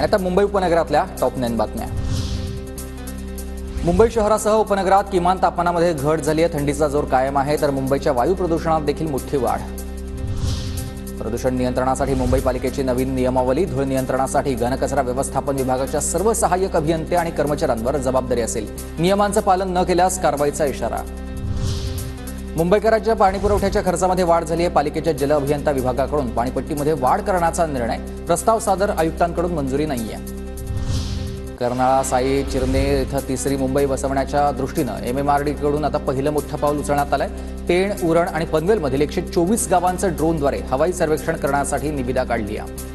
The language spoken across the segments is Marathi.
आणि आता मुंबई उपनगरातल्या टॉप 9 बातम्या। मुंबई शहरासह उपनगरात किमान तापमानामध्ये घट झाली आहे। थंडीचा जोर कायम आहे, तर मुंबईच्या वायू प्रदूषणात देखील मोठी वाढ। प्रदूषण नियंत्रणासाठी मुंबई पालिकेची नवीन नियमावली। धूळ नियंत्रणासाठी घनकचरा व्यवस्थापन विभागाच्या सर्व सहाय्यक अभियंते आणि कर्मचाऱ्यांवर जबाबदारी असेल। नियमांचं पालन न केल्यास कारवाईचा इशारा। मुंबईकरांच्या पाणीपुरवठ्याच्या खर्चामध्ये वाढ झाली आहे। पालिकेच्या जल अभियंता विभागाकडून पाणीपट्टीमध्ये वाढ करण्याचा निर्णय। प्रस्ताव सादर आयुक्तांकडून मंजुरी नाहीये। कर्नाळा, साई, चिरणे इथं तिसरी मुंबई बसवण्याच्या दृष्टीनं MMRD कडून आता पहिलं मोठं पाऊल उचलण्यात आलंय। पेण, उरण आणि पनवेलमधील 124 गावांचं ड्रोनद्वारे हवाई सर्वेक्षण करण्यासाठी निविदा काढली आहे।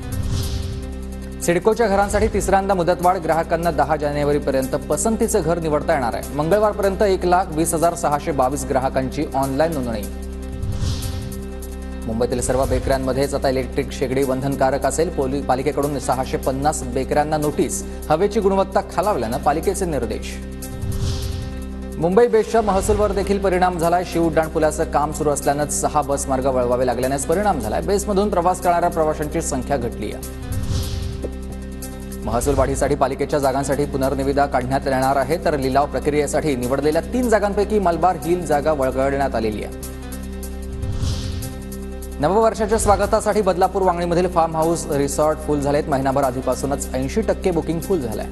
सिडकोच्या घरांसाठी तिसऱ्यांदा मुदतवाढ। ग्राहकांना 10 जानेवारीपर्यंत पसंतीचं घर निवडता येणार आहे। मंगळवारपर्यंत 1,20,622 ग्राहकांची ऑनलाईन नोंदणी। मुंबईतील सर्व बेकऱ्यांमध्येच आता इलेक्ट्रिक शेगडी बंधनकारक असेल। पालिकेकडून 650 बेकऱ्यांना नोटीस। हवेची गुणवत्ता खालावल्यानं पालिकेचे निर्देश। मुंबई बेस्टच्या महसूलवर देखील परिणाम झालाय। शिव उड्डाणपुलाचं काम सुरू असल्यानं 6 बस मार्ग वळवावे लागल्यानेच परिणाम झालाय। बेसमधून प्रवास करणाऱ्या प्रवाशांची संख्या घटली आहे। महसूल वाढीसाठी पालिकेच्या जागांसाठी पुनर्निविदा काढण्यात येणार आहे, तर लिलाव प्रक्रियेसाठी निवडलेल्या 3 जागांपैकी मलबार हिल जागा वगळण्यात आलेली आहे। नववर्षाच्या स्वागतासाठी बदलापूर वांगणीमधील फार्म हाऊस रिसॉर्ट फुल झालेत। महिनाभर आधीपासूनच 80% बुकिंग फुल झालंय।